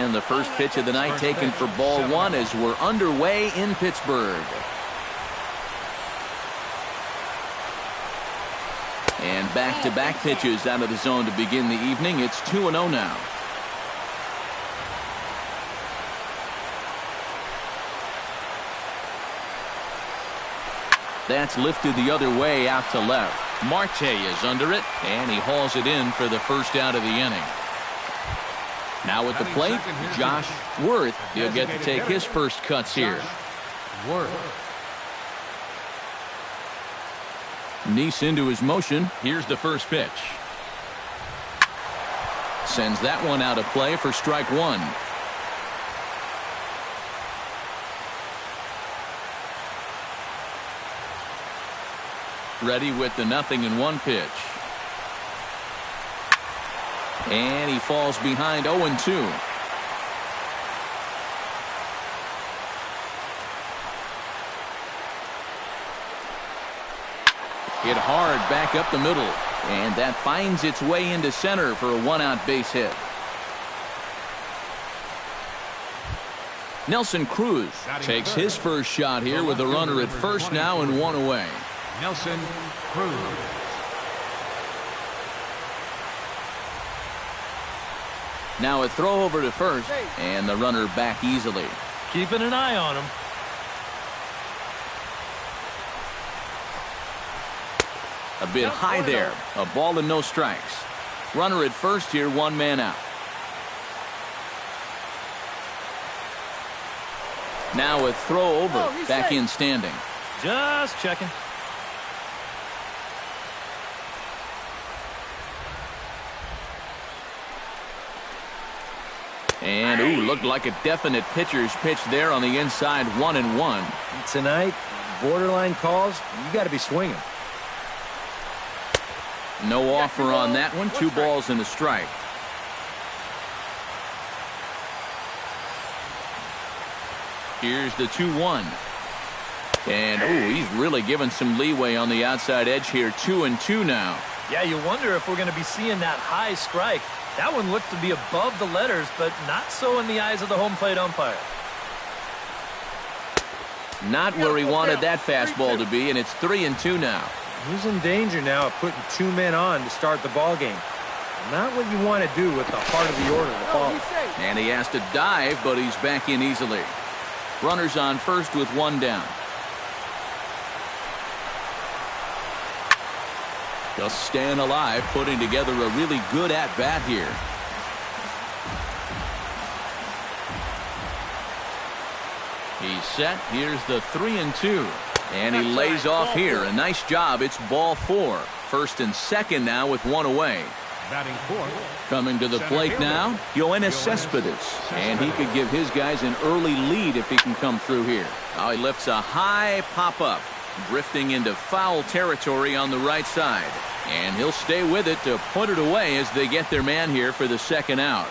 And the first pitch of the night taken for ball one as we're underway in Pittsburgh. And back-to-back pitches out of the zone to begin the evening. It's 2-0 now. That's lifted the other way out to left. Marte is under it, and he hauls it in for the first out of the inning. Now at the plate, Josh Worth. He'll get to take his first cuts here. Neese into his motion. Here's the first pitch. Sends that one out of play for strike one. Ready with the 0-1 pitch. And he falls behind 0-2. Hit hard back up the middle. And that finds its way into center for a one-out base hit. Nelson Cruz takes his first shot here with a runner at first now and one away. Nelson Cruz. Now a throw over to first, and the runner back easily. Keeping an eye on him. A bit high there. A ball and no strikes. Runner at first here, one man out. Now a throw over, back in standing. Just checking. And, ooh, looked like a definite pitcher's pitch there on the inside, 1-1. Tonight, borderline calls, you got to be swinging. No offer on that one. 2 balls and a strike. Here's the 2-1. And, ooh, he's really given some leeway on the outside edge here. 2-2 now. Yeah, you wonder if we're going to be seeing that high strike. That one looked to be above the letters, but not so in the eyes of the home plate umpire. Not where he wanted that fastball to be, and it's 3-2 now. He's in danger now of putting 2 men on to start the ball game. Not what you want to do with the heart of the order to follow. And he has to dive, but he's back in easily. Runners on first with 1 down. Just staying alive, putting together a really good at-bat here. He's set. Here's the 3-2. And he lays off here. A nice job. It's ball 4. First and second now with 1 away. Coming to the plate now, Yoenis Cespedes. And he could give his guys an early lead if he can come through here. Now he lifts a high pop-up. Drifting into foul territory on the right side. And he'll stay with it to put it away as they get their man here for the second out.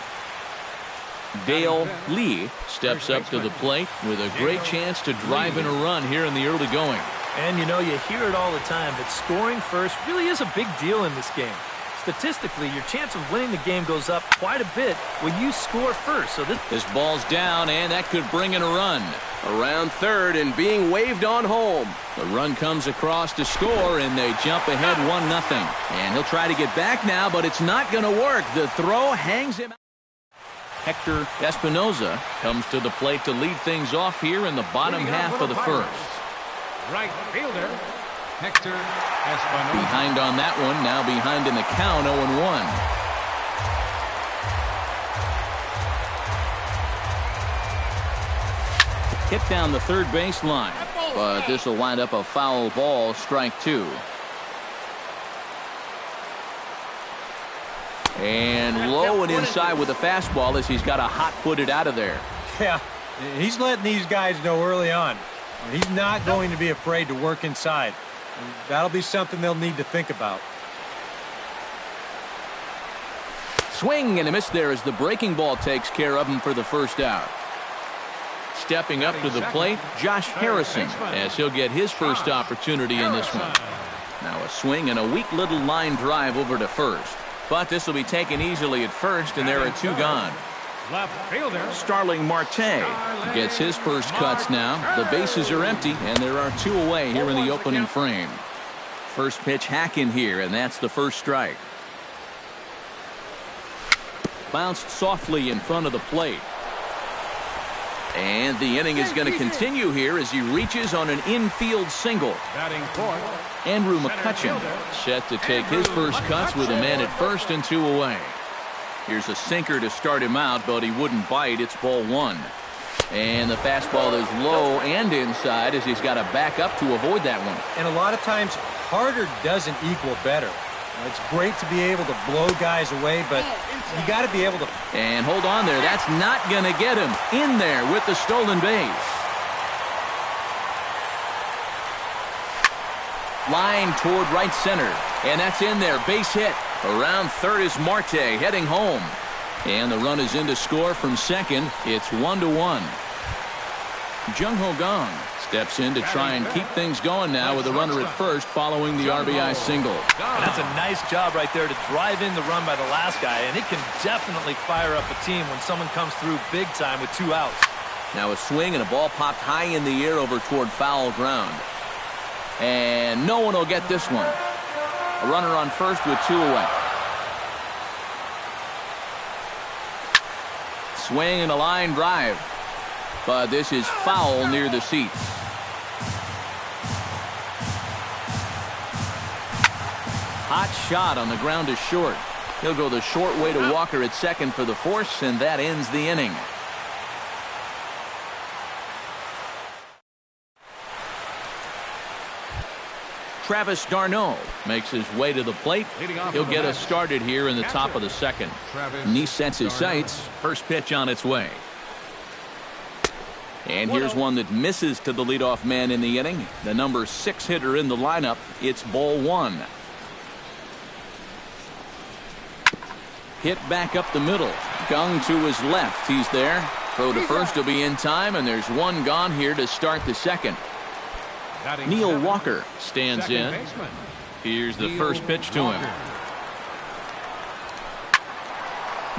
Dale Lee steps up to the plate with a great chance to drive in a run here in the early going. And you know, you hear it all the time, but scoring first really is a big deal in this game. Statistically, your chance of winning the game goes up quite a bit when you score first. So this ball's down, and that could bring in a run. Around third and being waved on home. The run comes across to score, and they jump ahead 1-0. And he'll try to get back now, but it's not going to work. The throw hangs him out. Hector Espinoza comes to the plate to lead things off here in the bottom half of the first. Right fielder, Hector Espinoza. Behind on that one, now behind in the count, 0-1. Hit down the third baseline, but this will wind up a foul ball, strike 2. And low and inside with a fastball as he's got a hot-footed out of there. Yeah, he's letting these guys know early on. He's not going to be afraid to work inside. That'll be something they'll need to think about. Swing and a miss there as the breaking ball takes care of him for the first out. Stepping up to the plate, Josh Harrison, as he'll get his first opportunity in this one. Now a swing and a weak little line drive over to first. But this will be taken easily at first, and there are 2 gone. Left fielder. Starling Marte gets his first cuts now. The bases are empty, and there are 2 away here in the opening frame. First pitch hacking here, and that's the first strike. Bounced softly in front of the plate. And the inning is going to continue here as he reaches on an infield single. Batting fourth. Andrew McCutcheon set to take his first cuts with a man at first and 2 away. Here's a sinker to start him out, but he wouldn't bite. It's ball 1. And the fastball is low and inside as he's got to back up to avoid that one. And a lot of times, harder doesn't equal better. It's great to be able to blow guys away, but you got to be able to. And hold on there. That's not going to get him in there with the stolen base. Line toward right center. And that's in there. Base hit. Around third is Marte heading home. And the run is in to score from second. It's 1-1. Jung-Ho Kang steps in to try and keep things going now with a runner at first following the RBI single. And that's a nice job right there to drive in the run by the last guy, and it can definitely fire up a team when someone comes through big time with 2 outs. Now a swing and a ball popped high in the air over toward foul ground. And no one will get this one. A runner on first with 2 away. Swing and a line drive. But this is foul near the seats. Hot shot on the ground to short. He'll go the short way to Walker at second for the force, and that ends the inning. Travis d'Arnaud makes his way to the plate. He'll get us started here in the top of the second. And he sets his sights. First pitch on its way. And here's one that misses to the leadoff man in the inning. The number 6 hitter in the lineup. It's ball 1. Hit back up the middle. Kang to his left. He's there. Throw to first will be in time, and there's 1 gone here to start the second. Neil Walker stands in. Here's the first pitch to him.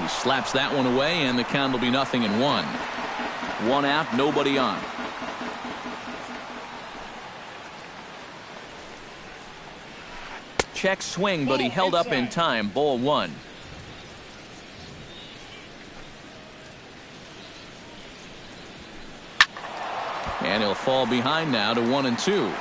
He slaps that one away, and the count will be 0-1. 1 out, nobody on. Check swing, but he held up in time. Ball 1. And he'll fall behind now to 1-2.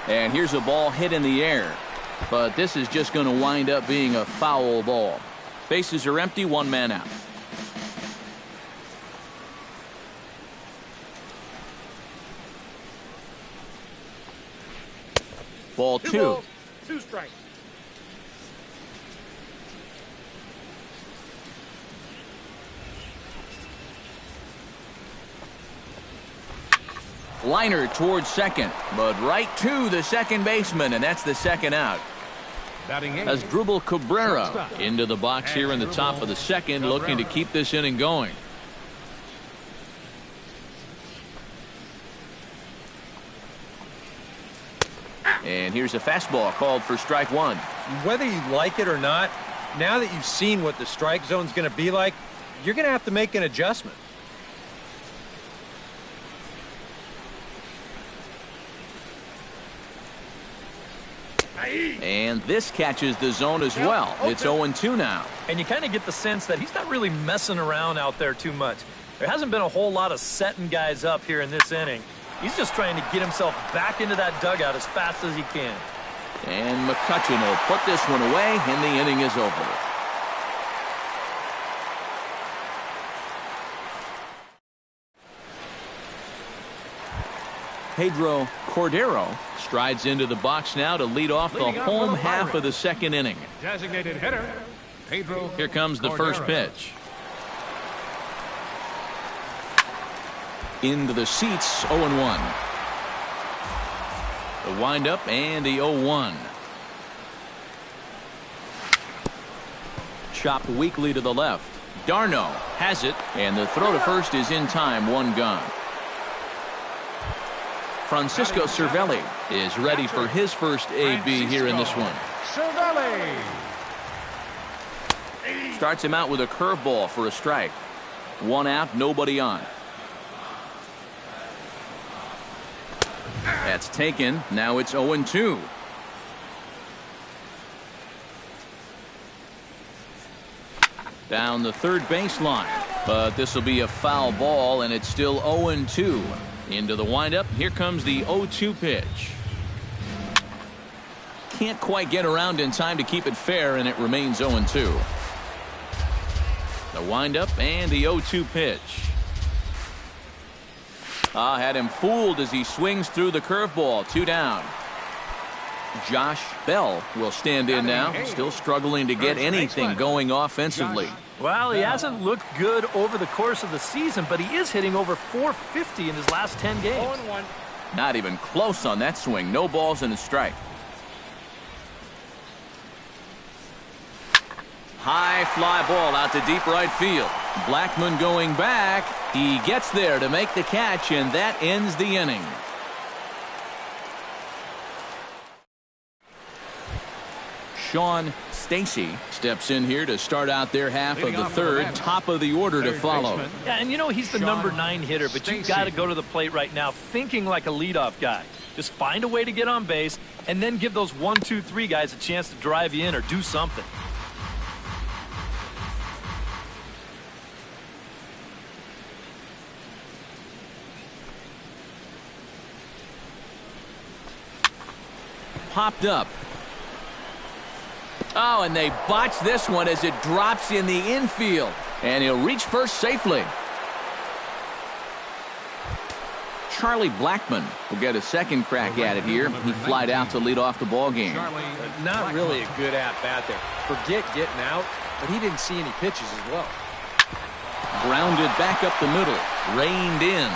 And here's a ball hit in the air. But this is just going to wind up being a foul ball. Bases are empty, 1 man out. Ball 2. 2 strikes. Liner towards second, but right to the second baseman, and that's the second out. As Drupal Cabrera into the box here in the top of the second, looking to keep this inning going. And here's a fastball called for strike 1. Whether you like it or not, now that you've seen what the strike zone's going to be like, you're going to have to make an adjustment. And this catches the zone as well. It's 0-2 now. And you kind of get the sense that he's not really messing around out there too much. There hasn't been a whole lot of setting guys up here in this inning. He's just trying to get himself back into that dugout as fast as he can. And McCutcheon will put this one away, and the inning is over. Pedro Cordero strides into the box now to lead off the home half of the second inning. Designated hitter, Pedro. Here comes the first pitch. Into the seats, 0-1. The windup and the 0-1. Chopped weakly to the left. d'Arnaud has it, and the throw to first is in time, 1 gone. Francisco Cervelli is ready for his first AB here in this one. Starts him out with a curveball for a strike. 1 out, nobody on. That's taken. Now it's 0-2. Down the third baseline. But this will be a foul ball, and it's still 0-2. Into the windup. Here comes the 0-2 pitch. Can't quite get around in time to keep it fair, and it remains 0-2. The windup and the 0-2 pitch. Had him fooled as he swings through the curveball. 2 down. Josh Bell will stand in now. Still struggling to get anything going offensively. Well, he hasn't looked good over the course of the season, but he is hitting over .450 in his last 10 games. Not even close on that swing. No balls and a strike. High fly ball out to deep right field. Blackmon going back. He gets there to make the catch, and that ends the inning. Sean Stacy steps in here to start out their half of the third. Top of the order to follow. Yeah, and you know he's the number 9 hitter, but you've got to go to the plate right now thinking like a leadoff guy. Just find a way to get on base and then give those 1, 2, 3 guys a chance to drive you in or do something. Popped up. Oh, and they botch this one as it drops in the infield. And he'll reach first safely. Charlie Blackmon will get a second crack at it here. He flied out to lead off the ball game. Not really a good at-bat there. Forget getting out, but he didn't see any pitches as well. Grounded back up the middle. Reined in.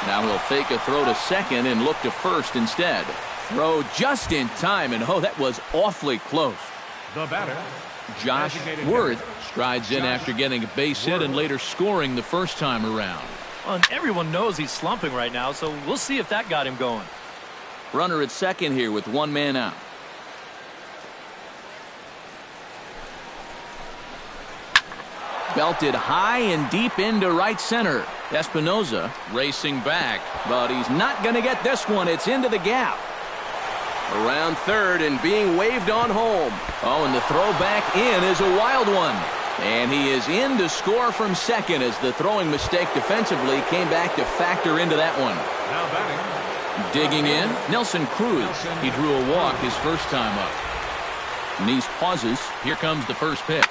Now he'll fake a throw to second and look to first instead. Throw just in time, and oh, that was awfully close. The batter, Josh Worth strides in after getting a base hit and later scoring the first time around. Well, and everyone knows he's slumping right now, so we'll see if that got him going. Runner at second here with 1 man out. Belted high and deep into right center. Espinoza racing back, but he's not going to get this one. It's into the gap. Around third and being waved on home. Oh, and the throw back in is a wild one. And he is in to score from second as the throwing mistake defensively came back to factor into that one. now batting. Digging in, Nelson Cruz. He drew a walk his first time up. Nice pauses. Here comes the first pitch.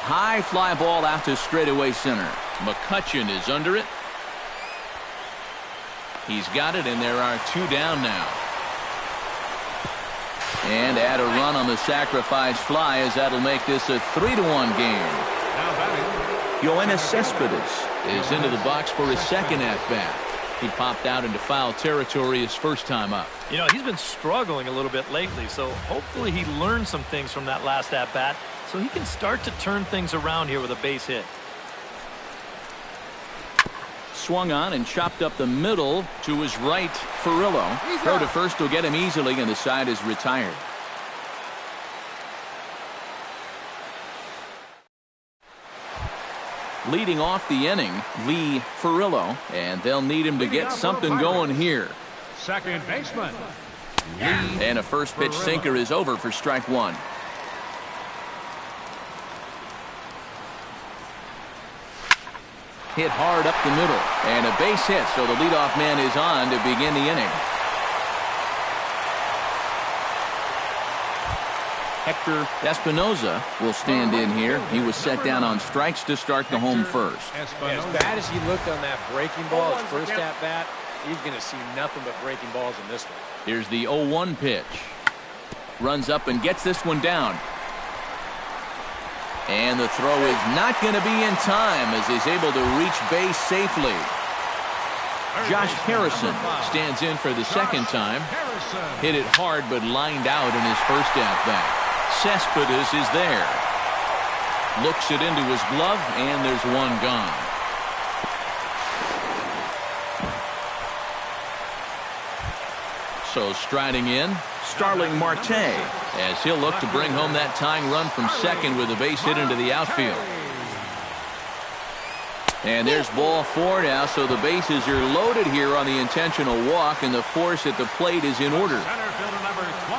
High fly ball out to straightaway center. McCutchen is under it. He's got it, and there are 2 down now. And add a run on the sacrifice fly as that'll make this a 3-1 game. Now batting. Yoenis Cespedes is into the box for his second at-bat. He popped out into foul territory his first time up. You know, he's been struggling a little bit lately, so hopefully he learned some things from that last at-bat so he can start to turn things around here with a base hit. Swung on and chopped up the middle to his right. Furillo. Throw to first will get him easily, and the side is retired. Leading off the inning, Lee Furillo, and they'll need him to get something going here. Second baseman. And a first pitch sinker is over for strike 1. Hit hard up the middle, and a base hit, so the leadoff man is on to begin the inning. Hector Espinoza will stand in here. He was set down on strikes to start the home first. As bad as he looked on that breaking ball, his first at-bat, he's going to see nothing but breaking balls in this one. Here's the 0-1 pitch. Runs up and gets this one down. And the throw is not going to be in time as he's able to reach base safely. Josh Harrison stands in for the second time. Hit it hard but lined out in his first at-bat. Cespedes is there. Looks it into his glove, and there's one gone. So striding in, Starling Marte, as he'll look to bring home that tying run from second with a base hit into the outfield. And there's ball 4 now, so the bases are loaded here on the intentional walk, and the force at the plate is in order.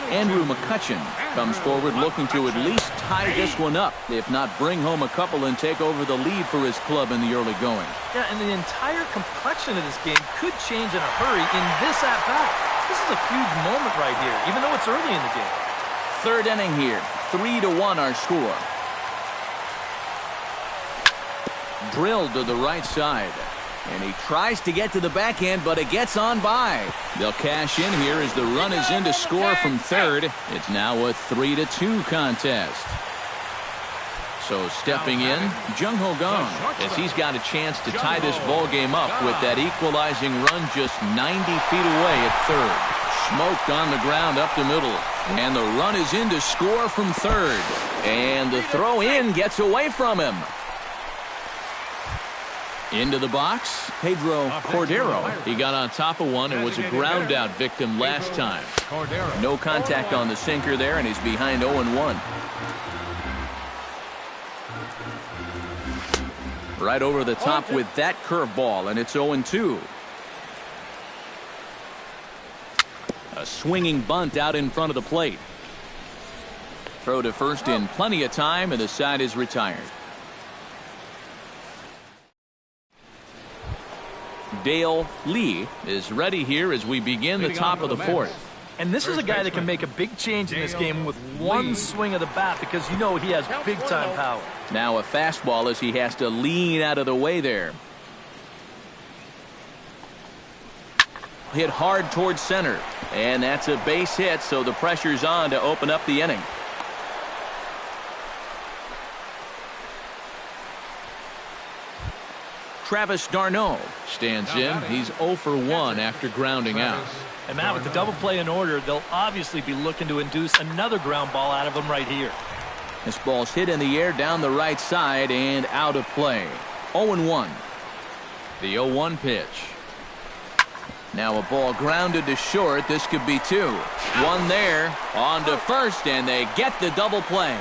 Andrew McCutchen comes forward looking to at least tie this one up, if not bring home a couple and take over the lead for his club in the early going. Yeah, and the entire complexion of this game could change in a hurry in this at-bat. This is a huge moment right here, even though it's early in the game. Third inning here, 3-1 our score. Drilled to the right side. And he tries to get to the backhand, but it gets on by. They'll cash in here as the run is in to score from third. It's now a 3-2 contest. So stepping in, Jung Ho Gong, as he's got a chance to tie this ball game up with that equalizing run just 90 feet away at third. Smoked on the ground up the middle. And the run is in to score from third. And the throw in gets away from him. Into the box, Pedro Cordero. He got on top of one and was a ground out victim last time. No contact on the sinker there, and he's behind 0-1. Right over the top with that curveball, and it's 0-2. A swinging bunt out in front of the plate. Throw to first in plenty of time, and the side is retired. Dale Lee is ready here as we begin the top of the fourth. And this is a guy that can make a big change in this game with one swing of the bat, because you know he has big-time power. Now a fastball as he has to lean out of the way there. Hit hard towards center. And that's a base hit, so the pressure's on to open up the inning. Travis d'Arnaud stands in. He's 0 for 1 after grounding out. And Matt, with the double play in order, they'll obviously be looking to induce another ground ball out of him right here. This ball's hit in the air down the right side and out of play. 0-1. The 0-1 pitch. Now a ball grounded to short. This could be 2. One there, on to first, and they get the double play.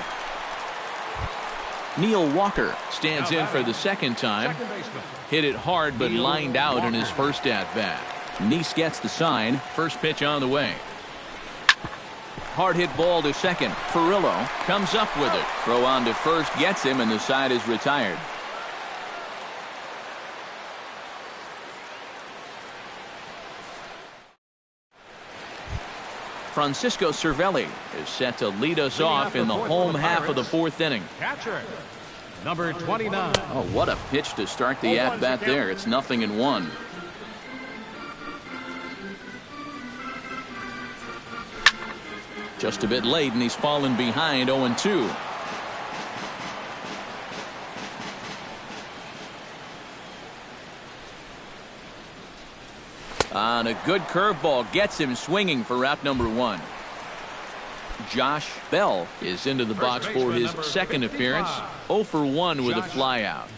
Neil Walker stands in for the second time. Hit it hard but lined out in his first at-bat. Nice gets the sign. First pitch on the way. Hard hit ball to second. Furillo comes up with it. Throw on to first gets him, and the side is retired. Francisco Cervelli is set to lead us off in the home half of the fourth inning. Catcher, number 29. Oh, what a pitch to start the at-bat there. It's 0-1. Just a bit late, and he's fallen behind 0-2. On a good curveball, gets him swinging for out number 1. Josh Bell is into the box for his second appearance. 0 for 1 with a flyout.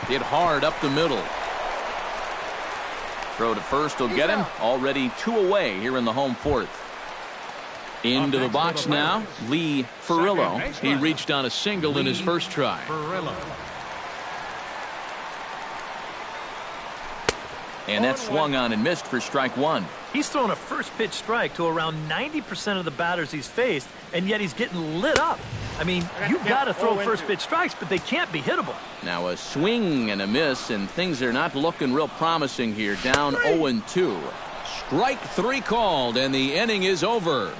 Hit hard up the middle. Throw to first will get him. Already 2 away here in the home fourth. Into the box now, Lee Furillo. He reached on a single in his first try. And that swung on and missed for strike 1. He's thrown a first pitch strike to around 90% of the batters he's faced, and yet he's getting lit up. I mean, you've got to throw first pitch strikes, but they can't be hittable. Now a swing and a miss, and things are not looking real promising here. Down 0-2. Strike 3 called, and the inning is over.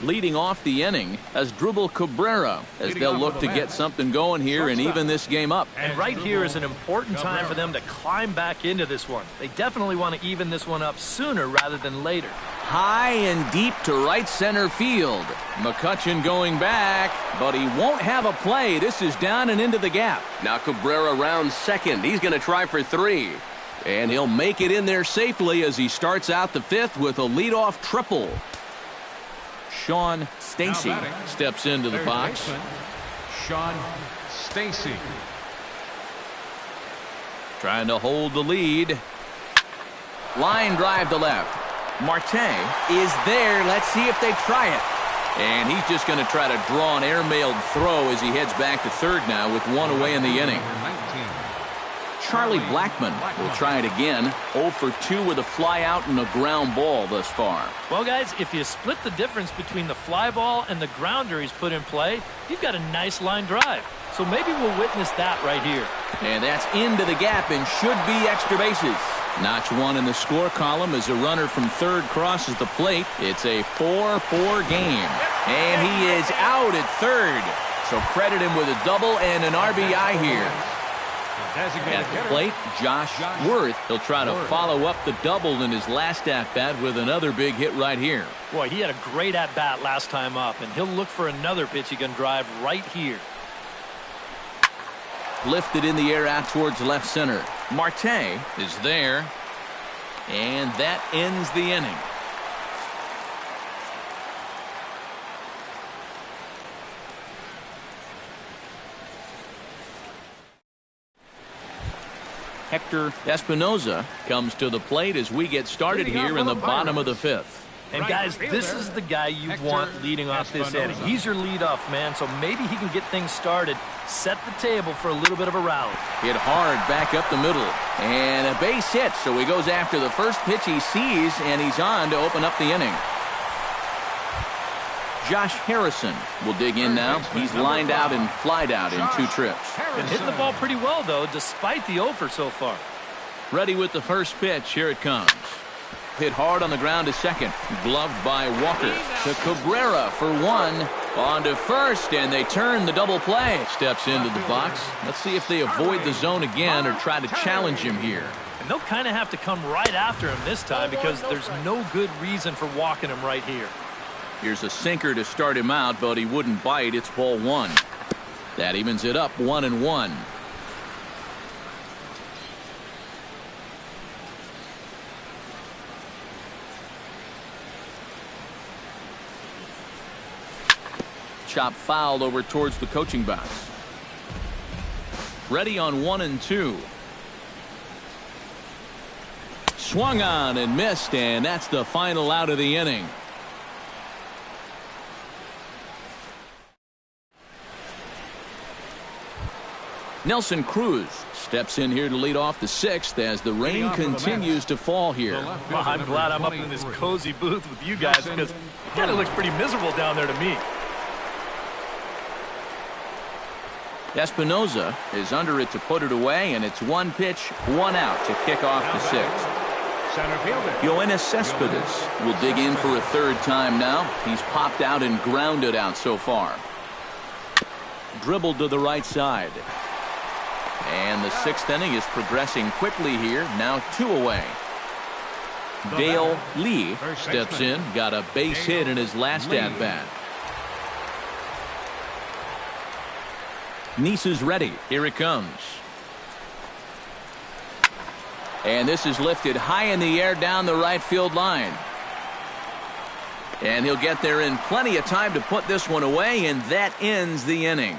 Leading off the inning as Drupal Cabrera, as they'll look to get something going here and even this game up. And right here is an important time for them to climb back into this one. They definitely want to even this one up sooner rather than later. High and deep to right center field. McCutchen going back, but he won't have a play. This is down and into the gap. Now Cabrera rounds second. He's going to try for 3. And he'll make it in there safely as he starts out the 5th with a leadoff triple. Sean Stacy steps into the box. Sean Stacy. Trying to hold the lead. Line drive to left. Marte is there. Let's see if they try it. And he's just going to try to draw an airmailed throw as he heads back to third now with one away in the inning. Charlie Blackmon will try it again. 0 for 2 with a fly out and a ground ball thus far. Well, guys, if you split the difference between the fly ball and the grounder he's put in play, you've got a nice line drive. So maybe we'll witness that right here. And that's into the gap and should be extra bases. Notch one in the score column as a runner from third crosses the plate. It's a 4-4 game. And he is out at third. So credit him with a double and an RBI here. At the plate, Josh Worth. He'll try to follow up the double in his last at-bat with another big hit right here. Boy, he had a great at-bat last time up, and he'll look for another pitch he can drive right here. Lifted in the air out towards left center. Marte is there. And that ends the inning. Hector Espinoza comes to the plate as we get started here in the bottom of the fifth. And guys, this is the guy you want leading off this inning. He's your leadoff man, so maybe he can get things started, set the table for a little bit of a rally. Hit hard back up the middle. And a base hit, so he goes after the first pitch he sees, and he's on to open up the inning. Josh Harrison will dig in now. He's lined out and flied out in 2 trips. Been hitting the ball pretty well, though, despite the offer so far. Ready with the first pitch. Here it comes. Hit hard on the ground to second. Gloved by Walker. To Cabrera for 1. On to first, and they turn the double play. Steps into the box. Let's see if they avoid the zone again or try to challenge him here. And they'll kind of have to come right after him this time because there's no good reason for walking him right here. Here's a sinker to start him out, but he wouldn't bite. It's ball 1. That evens it up 1-1. Chop foul over towards the coaching box. Ready on 1-2. Swung on and missed, and that's the final out of the inning. Nelson Cruz steps in here to lead off the 6th as the rain continues to fall here. Well, I'm glad I'm up in this cozy booth with you guys because it kind of looks pretty miserable down there to me. Espinoza is under it to put it away, and it's 1 pitch, 1 out to kick off the 6th. Center fielder Yoenis Cespedes will dig in for a 3rd time now. He's popped out and grounded out so far. Dribbled to the right side. And the 6th inning is progressing quickly here. Now 2 away. Dale Lee steps in. Got a base hit in his last at-bat. Nice is ready. Here it comes. And this is lifted high in the air down the right field line. And he'll get there in plenty of time to put this one away, and that ends the inning.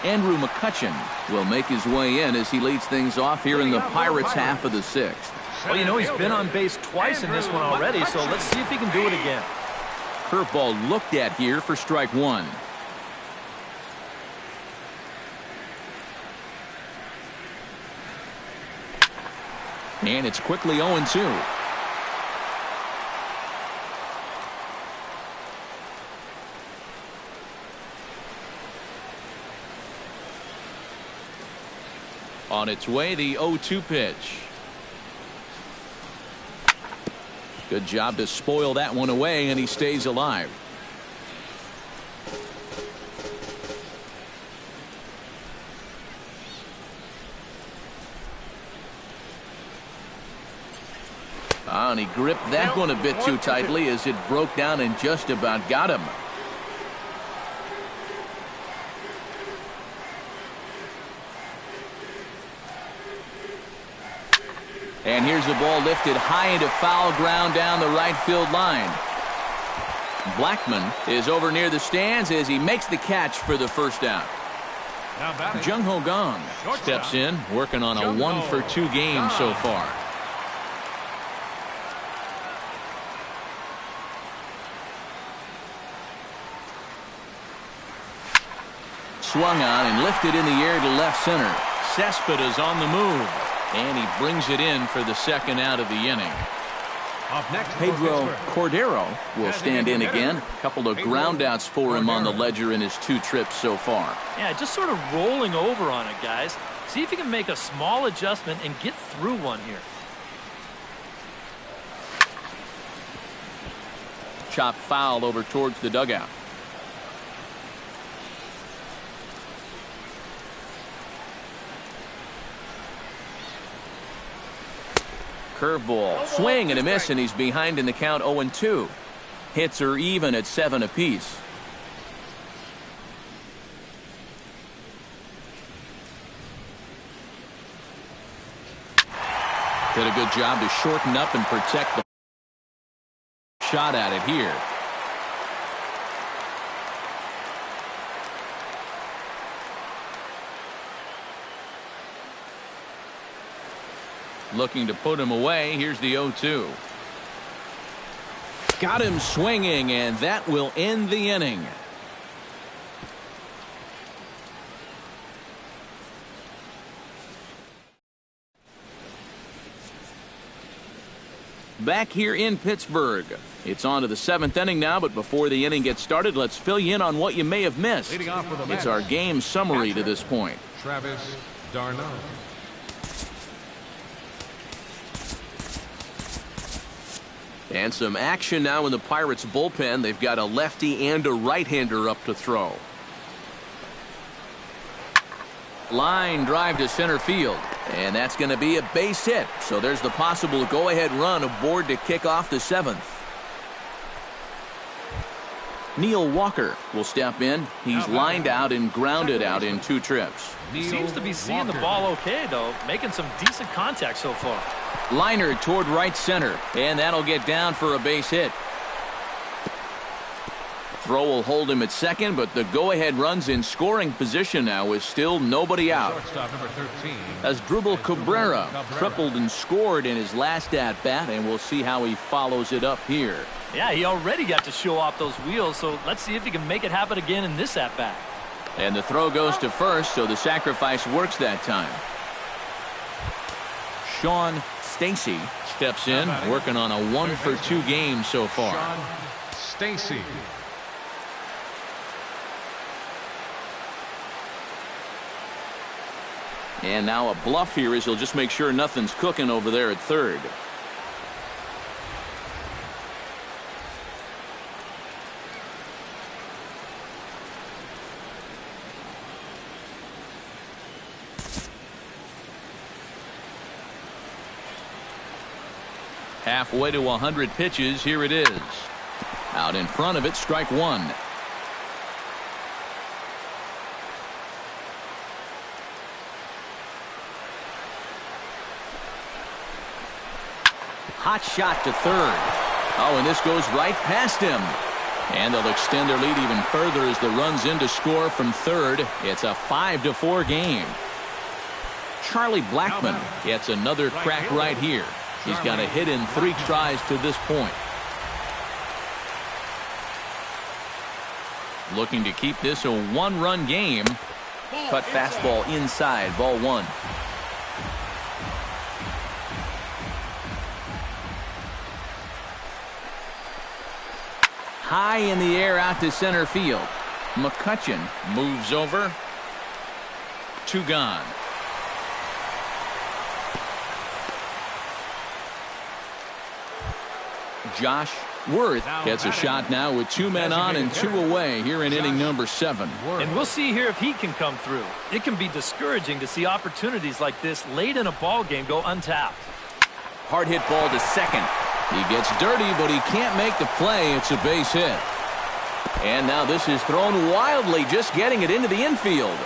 Andrew McCutchen will make his way in as he leads things off here in the Pirates' half of the 6th. Well, you know, he's been on base twice in this one already, so let's see if he can do it again. Curveball looked at here for strike 1. And it's quickly 0-2. On its way, the 0-2 pitch. Good job to spoil that one away, and he stays alive. And he gripped that one a bit too tightly as it broke down and just about got him. And here's the ball lifted high into foul ground down the right field line. Blackman is over near the stands as he makes the catch for the first out. Jung Ho Gong steps in, working on a 1-for-2 game so far. Swung on and lifted in the air to left center. Cespedes on the move, and he brings it in for the second out of the inning. Pedro Cordero will stand in again. A couple of groundouts for him on the ledger in his 2 trips so far. Yeah, just sort of rolling over on it, guys. See if you can make a small adjustment and get through one here. Chop foul over towards the dugout. Curveball, swing and a miss, and he's behind in the count 0-2. Hits are even at 7 apiece. Did a good job to shorten up and protect the shot at it here. Looking to put him away. Here's the 0-2. Got him swinging, and that will end the inning. Back here in Pittsburgh. It's on to the 7th inning now, but before the inning gets started, let's fill you in on what you may have missed. It's our game summary to this point. Travis d'Arnaud. And some action now in the Pirates bullpen. They've got a lefty and a right-hander up to throw. Line drive to center field. And that's going to be a base hit. So there's the possible go-ahead run aboard to kick off the 7th. Neil Walker will step in. He's lined out and grounded out in 2 trips. He seems to be seeing the ball okay, though. Making some decent contact so far. Liner toward right center, and that'll get down for a base hit. Throw will hold him at second, but the go-ahead run's in scoring position now with still nobody out. As Drupal Cabrera tripled and scored in his last at-bat, and we'll see how he follows it up here. Yeah, he already got to show off those wheels, so let's see if he can make it happen again in this at-bat. And the throw goes to first, so the sacrifice works that time. Sean Stacy steps in, working on a 1-for-2 game so far. Sean Stacy. And now a bluff here as he'll just make sure nothing's cooking over there at third. Halfway to 100 pitches, here it is. Out in front of it, strike 1. Hot shot to third. Oh, and this goes right past him. And they'll extend their lead even further as the run's in to score from third. It's a 5-4 game. Charlie Blackman gets another crack right here. He's got a hit in 3 tries to this point. Looking to keep this a 1-run game. Cut fastball inside, ball 1. High in the air out to center field. McCutchen moves over. 2 gone. Josh Worth gets a shot now with 2 men on and 2 away here in inning number 7. And we'll see here if he can come through. It can be discouraging to see opportunities like this late in a ball game go untapped. Hard hit ball to second. He gets dirty, but he can't make the play. It's a base hit. And now this is thrown wildly, just getting it into the infield.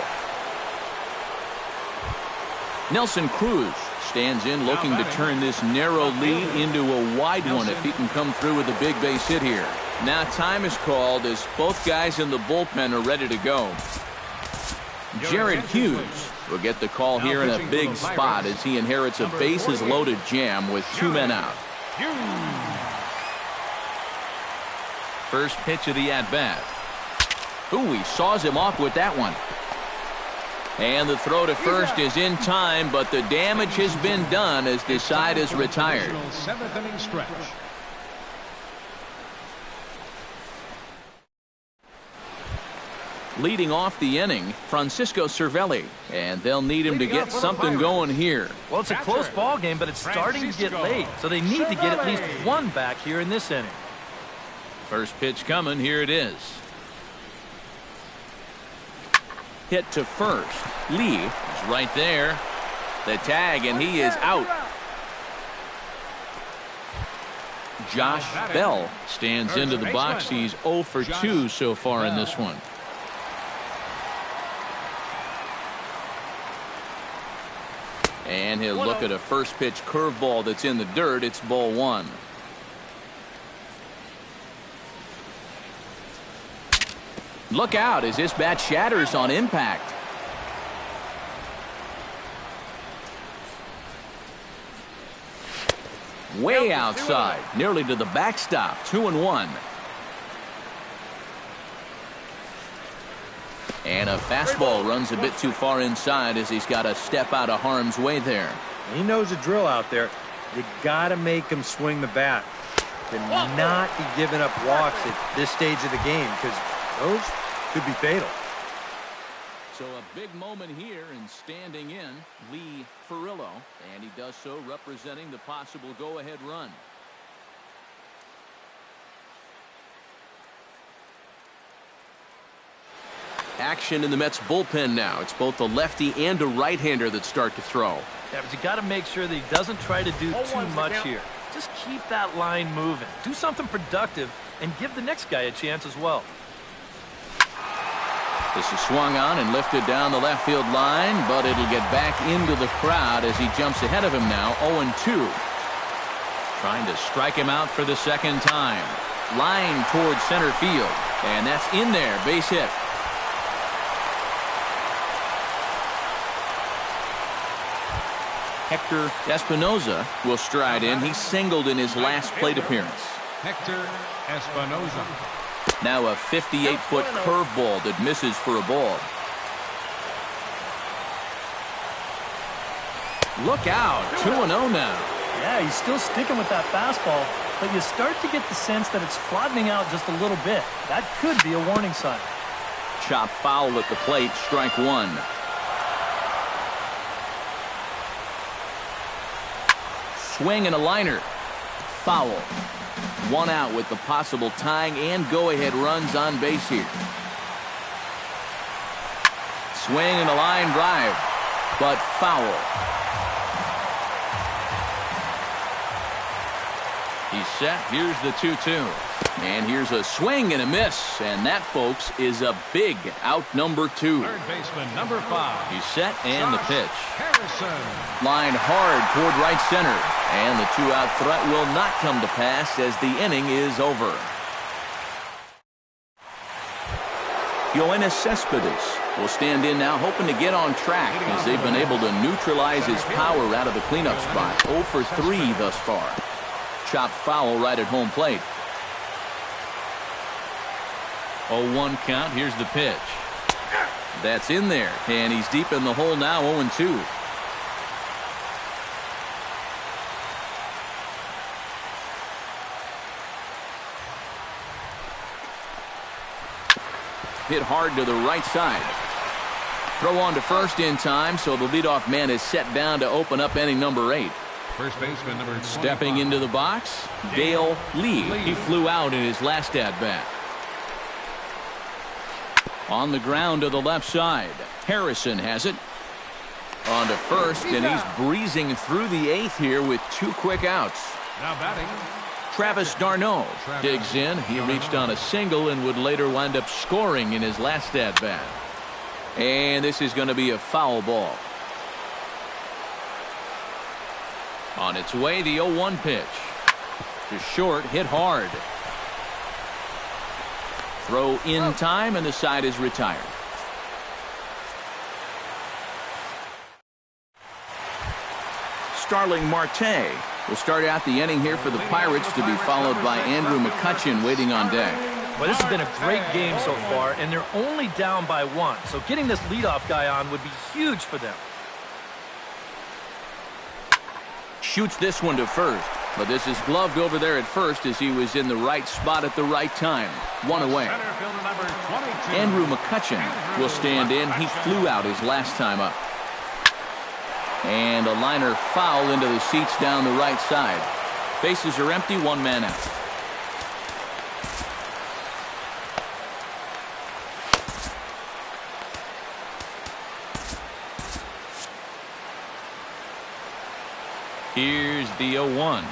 Nelson Cruz stands in looking to turn this narrow lead into a wide one if he can come through with a big base hit here. Now time is called as both guys in the bullpen are ready to go. Jared Hughes will get the call here in a big spot as he inherits a bases-loaded jam with 2 men out. First pitch of the at-bat. Ooh, he saws him off with that one. And the throw to first is in time, but the damage has been done as the side is retired. 7th inning stretch. Leading off the inning, Francisco Cervelli, and they'll need him to get something going here. Well, it's a close ball game, but it's starting to get late, so they need to get at least one back here in this inning. First pitch coming, here it is. Hit to first. Lee is right there. The tag, and he is out. Josh Bell stands into the box. He's 0 for 2 so far in this one. And he'll look at a first pitch curveball that's in the dirt. It's ball 1. Look out as this bat shatters on impact. Way outside, nearly to the backstop. 2-1. And a fastball runs a bit too far inside as he's got to step out of harm's way there. He knows the drill out there. You got to make him swing the bat. To not be giving up walks at this stage of the game, because those could be fatal. So a big moment here, and standing in, Lee Ferrillo, and he does so representing the possible go-ahead run. Action in the Mets bullpen now. It's both a lefty and a right-hander that start to throw. Yeah, but you got to make sure that he doesn't try to do too much here. Just keep that line moving. Do something productive and give the next guy a chance as well. This is swung on and lifted down the left field line, but it'll get back into the crowd as he jumps ahead of him now, 0-2. Trying to strike him out for the second time. Line towards center field, and that's in there, base hit. Hector Espinoza will stride in. He singled in his last plate appearance. Hector Espinoza. Now a 58-foot curveball that misses for a ball. Look out, 2-0 now. Yeah, he's still sticking with that fastball, but you start to get the sense that it's flattening out just a little bit. That could be a warning sign. Chop foul at the plate, strike 1. Swing and a liner. Foul. 1 out with the possible tying and go-ahead runs on base here. Swing and a line drive, but foul. He's set. Here's the 2-2. And here's a swing and a miss. And that, folks, is a big out number 2. Third baseman, number 5. He's set and the pitch. Harrison. Line hard toward right center. And the 2-out threat will not come to pass as the inning is over. Yoenis Cespedes will stand in now, hoping to get on track as they've been able to neutralize his power out of the cleanup spot. 0 for 3 thus far. Chopped foul right at home plate. 0-1 count. Here's the pitch. That's in there, and he's deep in the hole now, 0-2. Hit hard to the right side. Throw on to first in time, so the leadoff man is set down to open up inning number 8. First baseman, number 25. Stepping into the box, Dale Lee. He flew out in his last at-bat. On the ground to the left side. Harrison has it. On to first, and he's breezing through the 8th here with 2 quick outs. Now batting, Travis d'Arnaud digs in. He reached on a single and would later wind up scoring in his last at-bat. And this is going to be a foul ball. On its way, the 0-1 pitch. To short, hit hard. Throw in time, and the side is retired. Starling Marte will start out the inning here for the Pirates, to be followed by Andrew McCutchen waiting on deck. Well, this has been a great game so far, and they're only down by 1. So getting this leadoff guy on would be huge for them. Shoots this one to first, but this is gloved over there at first as he was in the right spot at the right time. 1 away. Andrew McCutchen will stand in. He flew out his last time up. And a liner foul into the seats down the right side. Bases are empty, 1 man out. Here's the 0-1.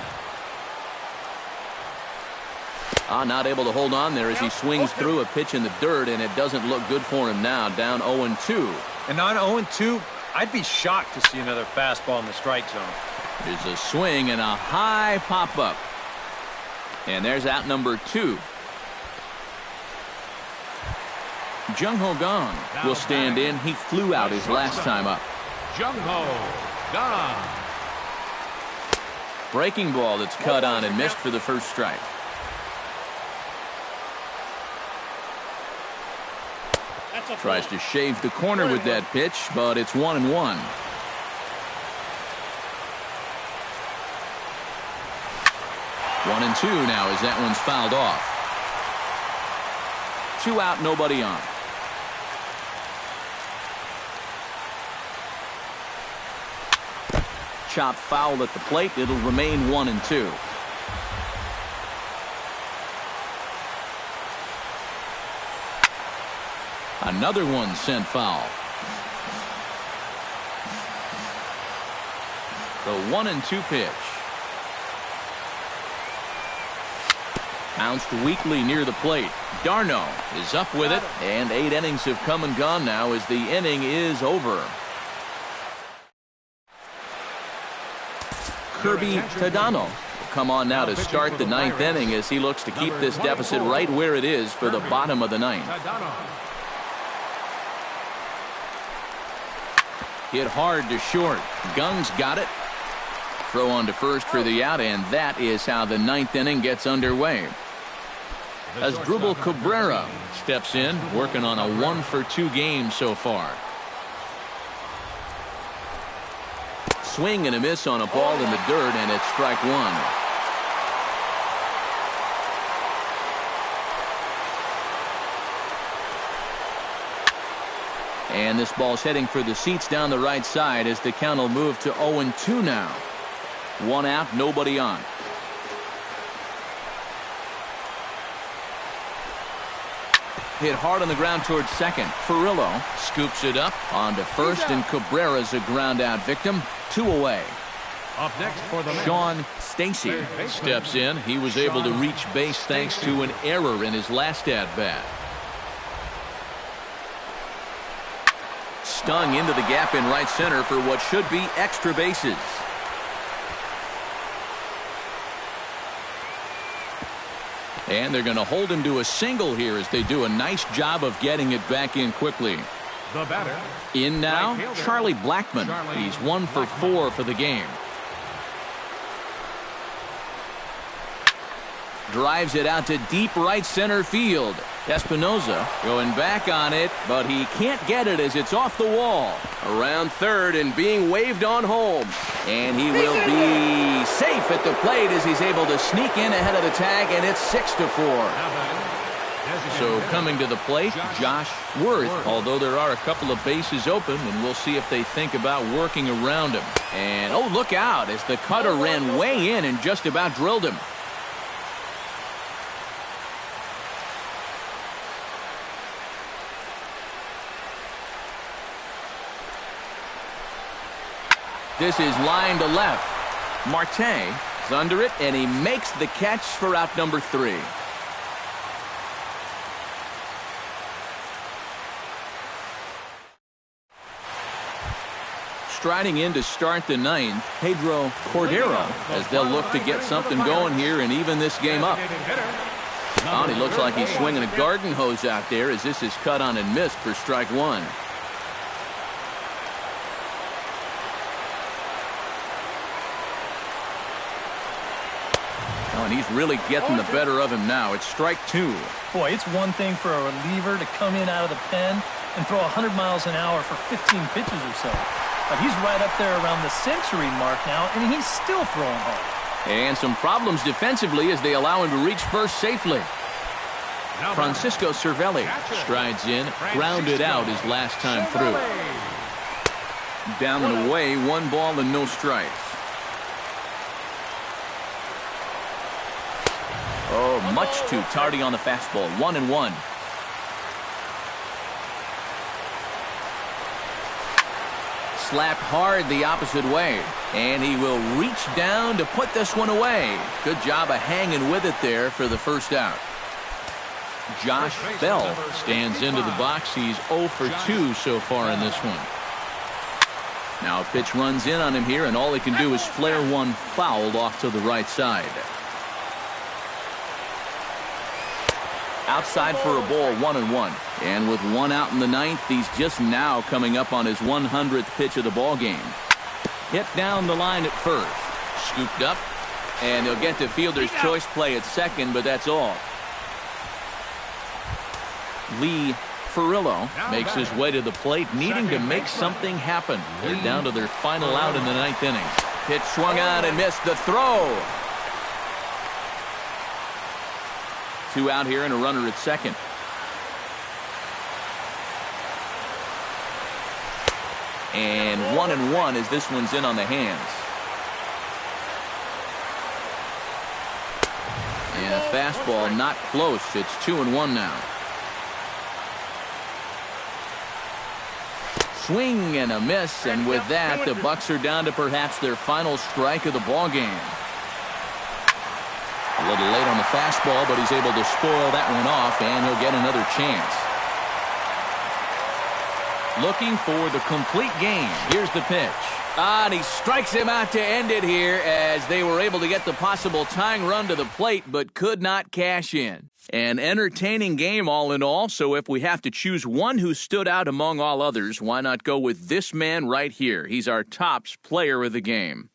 Not able to hold on there as he swings through a pitch in the dirt, and it doesn't look good for him now. Down 0-2. And on 0-2, I'd be shocked to see another fastball in the strike zone. There's a swing and a high pop-up. And there's out number 2. Jung-Ho Gong will stand in. He flew out his last time up. Jung-Ho Gong. Breaking ball that's cut on and missed for the first strike. Tries to shave the corner with that pitch, but it's 1-1. 1-2 now as that one's fouled off. 2 out, nobody on. Chop foul at the plate. It'll remain 1-2. Another one sent foul. The 1-2 pitch. Bounced weakly near the plate. Darno is up with it, and 8 innings have come and gone now as the inning is over. Kirby Tadano will come on now to start the 9th inning as he looks to keep this deficit right where it is for the bottom of the 9th. Hit hard to short. Gung's got it. Throw on to first for the out, and that is how the 9th inning gets underway. As Drupal Cabrera steps in, working on a 1-for-2 game so far. Swing and a miss on a ball in the dirt, and it's strike 1. And this ball's heading for the seats down the right side as the count will move to 0-2 now. 1 out, nobody on. Hit hard on the ground towards second. Furillo scoops it up onto first, and Cabrera's a ground out victim. 2 away. Up next for the Sean Stacy steps in. He was able to reach base thanks to an error in his last at-bat. Stung into the gap in right center for what should be extra bases. And they're going to hold him to a single here as they do a nice job of getting it back in quickly. The batter. In now, Charlie Blackmon. He's 1 for 4 for the game. Drives it out to deep right center field. Espinoza going back on it, but he can't get it as it's off the wall. Around third and being waved on home. And he will be safe at the plate as he's able to sneak in ahead of the tag, and it's 6-4. So coming to the plate, Josh Worth, although there are a couple of bases open, and we'll see if they think about working around him. And, oh, look out as the cutter ran way in and just about drilled him. This is line to left. Marte is under it, and he makes the catch for out number 3. striding in to start the ninth, Pedro Cordero, as they'll look to get something going here and even this game up. Oh, he looks like he's swinging a garden hose out there as this is cut on and missed for strike one. Oh, and he's really getting the better of him now. It's strike two. Boy, it's one thing for a reliever to come in out of the pen and throw 100 miles an hour for 15 pitches or so. But he's right up there around the century mark now, and he's still throwing hard. And some problems defensively as they allow him to reach first safely. Francisco Cervelli strides in, grounded out his last time through. Down and away, 1 ball and no strikes. Oh, much too tardy on the fastball. 1-1. Slapped hard the opposite way, and he will reach down to put this one away. Good job of hanging with it there for the first out. Josh Bell stands into the box. He's 0 for 2 so far in this one. Now a pitch runs in on him here, and all he can do is flare one fouled off to the right side. Outside for a ball, 1-1. And with 1 out in the ninth, he's just now coming up on his 100th pitch of the ball game. Hit down the line at first. Scooped up. And he'll get to fielder's choice play at second, but that's all. Lee Ferrillo makes his way to the plate, needing to make something happen. They're down to their final out in the ninth inning. Pitch swung on and missed the throw. 2 out here and a runner at second. And 1-1 as this one's in on the hands. And a fastball not close. It's 2-1 now. Swing and a miss, and with that, the Bucks are down to perhaps their final strike of the ball game. A little late on the fastball, but he's able to spoil that one off, and he'll get another chance. Looking for the complete game. Here's the pitch. And he strikes him out to end it here as they were able to get the possible tying run to the plate, but could not cash in. An entertaining game all in all, so if we have to choose one who stood out among all others, why not go with this man right here? He's our tops player of the game.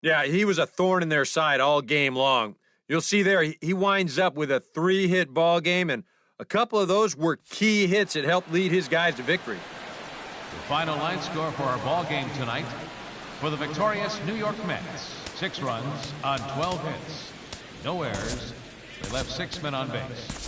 Yeah, he was a thorn in their side all game long. You'll see there, he winds up with a 3-hit ball game, and a couple of those were key hits that helped lead his guys to victory. The final line score for our ball game tonight. For the victorious New York Mets, 6 runs on 12 hits. No errors. They left 6 men on base.